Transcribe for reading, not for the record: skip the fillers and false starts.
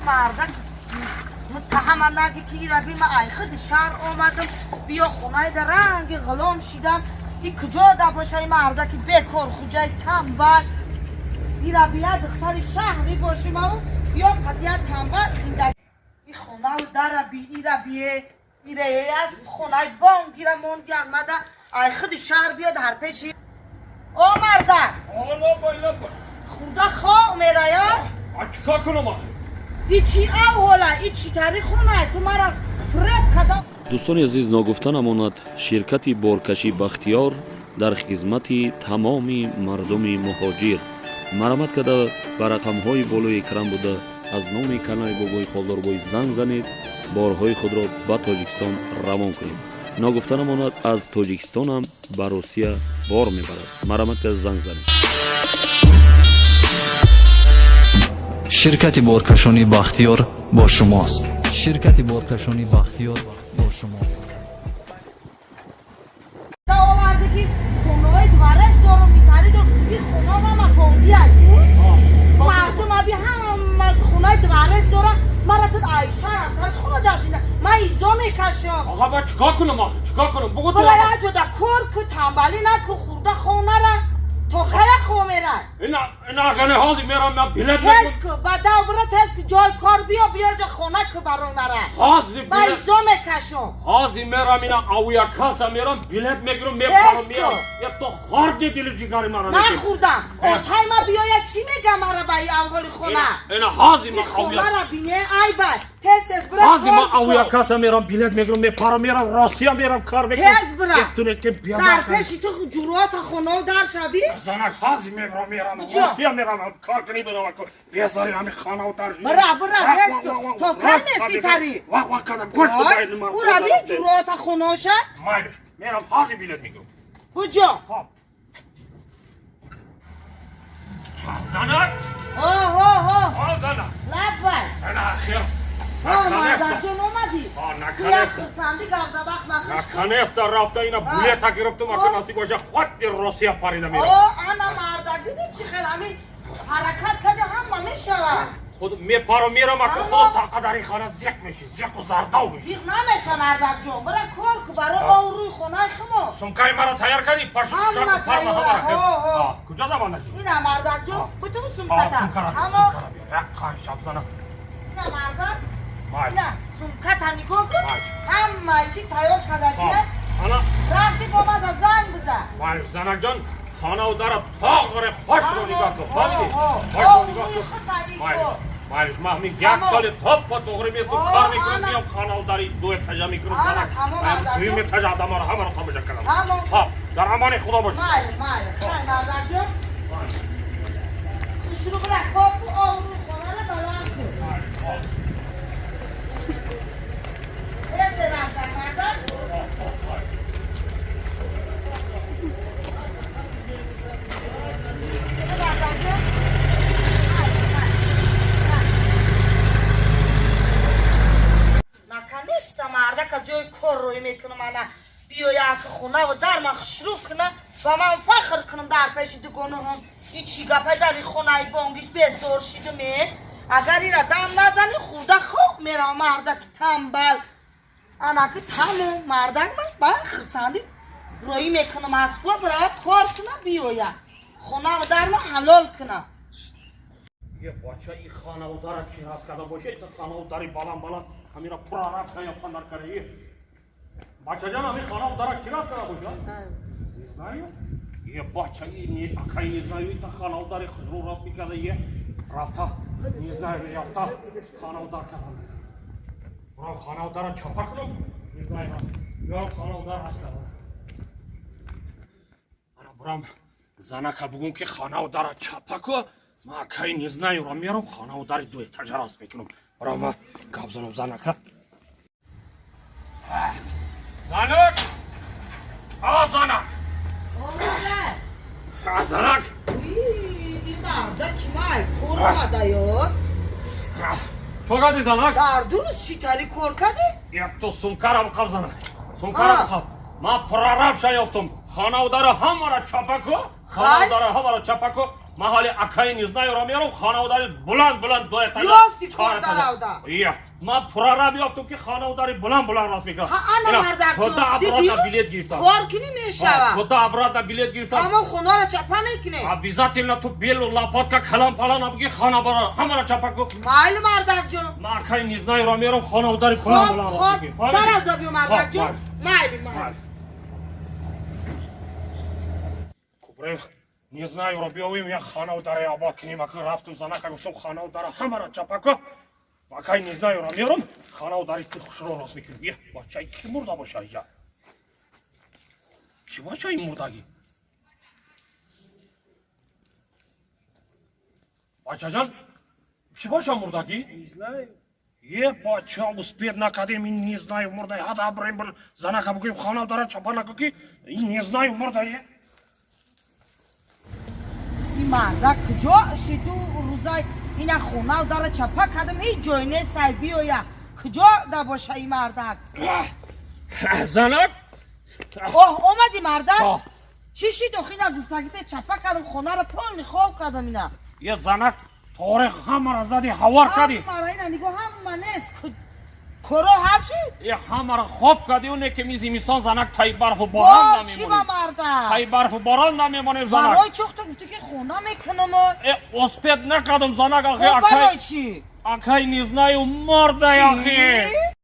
مردک متهم نگی که ایرا بیم ای خود شهر آمدم بیا خونه در رنگ غلام شیدم این کجا دا باشه این مردک بکر خوجای تنبل ایرا بیا دختر شهری باشیم او بیا قدیه تنبل زندگی این خونه و در بی ایرا بیه ایرا از خونه بانگ ایرا موندی آمده ای خود شهر بیاد هر پیشی او مردک خدا خواه میره یا چیکار کنم آخه؟ ایچی اولا ایچی تاریخ خونه تو مرا فرق کدام دوستان عزیز ناگفته نماند شرکت بارکشی بختیار در خدمت تمام مردم مهاجر مرامت کرده به رقم‌های بالای اکران بوده از نام کانال بابای خالداربای زنگ زنید بارهای خود را به تاجیکستان روان کنید ناگفته نماند از تاجیکستان هم به روسیه بار میبرد مرامت کرده زنگ زنید شرکت بارکشانی بختیار با شماست. شرکت بارکشانی بختیار با شماست. آورده که خونه‌های دوارز دارم میتری دارم این خونه ما مکانگی هست مردم ابی هم خونه‌های دوارز دارم مرا تو عایشه هم تر خونه دستینه من ایزا میکشم آقا با چیکار کنم آخه؟ چیکار کنم؟ بگو تو بلا یا جدا کور که تنبلی نکو خورده خونه را تو خیلی خواه میره اینا اگه نهازی میرم من بلیت تست که بعد برای تست که جای کار بیا جا خونه که برای نره هازی من ایزا میکشم هازی میرم اینا اویا کاسا میرم بلیت میگیرم میپرم میرم یه تو خارج دل جگری مرا نخوردم اوتای ما بیاید چی میگم مرا با این اول خونه اینا هازی ما این اویا خونه را بینه ای بای تست از برای هازی ما اویا کاسا میرم بلیت میگیرم میپرم میرم راسیا میرم کار میکنم تست برای یکتونه که بیازم در پیشی تو جروات خونه و در شبی زنک هازی میرم راسیا میرم کار کنی برام بیازاری همین خانه و در برا تست تو کار نیستی تاری واه کدام گوش بدهید من او را بی جروات خونه شد مایلش میرم هازی بلیت میگیرم کجا زنک اوه زنک لبای انا خیر مادر جون اومدی نکنست سندی گازبخ مخش نکنست رفته اینا بلیت گرفتم اگه نصیب باشه خود روسیه پریده میرم انا مردک دیدی چی خیلی همین حرکت کده هم میشوه خود میپرم میرم اگه خود طاقه در این خانه زیق میشه زیق و زرداو میشه زیق نمیشه مردک جون برای کار که برای آن روی خونه خمو سمکای مرا تیار کردی پشت همه تیاره کجا دمانه کی؟ اینه مردک جون بتون سمکتا سمکارا اما یک خواهی شب زنم اینه مردک مای نه سمکتا نگاه کن همه چی تیار کدگیه انا رفتی با من زنگ بزن مای زنک جان خانه و در تاغر خوش رو نگاه کن فهمیدی؟ خوش رو نگاه کن مایلش من همین یک سال تاپ با تغری میستم کار میکنم میام خانه و داری دو اتجا میکنم من دویم اتجا آدم رو همه رو تماشا کردم خب در امان خدا باش مایل خیلی مردک جون خوش رو برای خواب و آن رو خونه رو بلند کن ایسه رشن مردک نکنیست مردک جای کار روی میکنم انا بیاید خونه و در من خشروف کنه و من فخر کنم در پیش دگونه هم این چی گپه در این خونه بانگیش بزدار شیده می اگر این را دم نزنی خوده خوب میرم مردک تنبل انا که تمام مردک من خرسندی روی میکنم از خواه برای کار کنه بیاید خونه و در من حلال کنه یه بچه این خانه و در کی راست کرده باشه این خانه و دری بلند همین را پر عرب کنه پندر کنه بچه جان همین خانه و در کی راست کرده باشه نیزنایی؟ یه بچه این اکایی نیزنایی این خانه و در خضرو راست میکرده یه رفته نیزنایی یافته خانه و در کرده برام خانه و در چپا کنم نیزنایی راست یا خانه و در راست کرده انا برام زنک بگم که خانه و در چپا کنم ما اکایی نیزنایی را میارم خانه و در دو اتجا راست میکنم برام ما گاب زنم زنک زنک زنک زنک این مردک مای کور آمده یا چو کردی زنک؟ در درست چی تاری کور کردی؟ یک تو سمکارم قبل زنک سمکارم قبل ما پرارم شا یافتم خانه و در همه را چپا کو خانه و در همه را چپا کو من حالی اکای نیزنای را میارم خانواداری بلند دوی تایی بیافتی کار در اودا من پورا را بیافتم که خانواداری بلند راست میکنم انا مردک خدا ابراد بلیت گرفتم کار کنی میشوه خدا ابراد بلیت گرفتم اما خونه را چپه میکنه بیزات اینا تو بیل و لاپات که کلام پلان بگی خانه برا همه را چپا کن مایل مردک جون من اکای نیزنای را میارم خانواداری بلند راست میکنم در اودا بیو مردک جون مایل کبره نیزنای را بیاویم یک خانواداری آباد کنیم اکا رفتم زنک گفتم خانواداری همه را چپا کن اکای نیزنای را میارم خانواداری تو خوش رو راست میکنم بیا بچه کی مرده باشه اینجا کی باشه این مردگی بچه جان کی باشه مردگی نیزنای یه بچه اسپید نکردیم این نیزنای مرده حد بریم بر زنک بگیم خانواداری چپا نکن که این نیزنای مرده این مردک کجا شدو روزای اینا خونه و در چپه کردم هیچ جای نیست بیایا کجا در باشه این مردک زنک اومدی مردک چی شید خیلی گفتگیت چپه کردم خونه رو پرانی خواب کردم اینا یه زنک تاریخ همه را زدی هوار کردی همه را اینا نگاه همه نیست کرو هر چی؟ یه همه را خواب کردی اونه که میزی میستان زنک تایی برف و باران چی با مردک؟ تایی برف و باران نمیمونه زنک برای چخت گفتی که خونه میکنم اسپید نکردم زنک خب آخی برای چی؟ اکای نیزنای و مرده آخی چی؟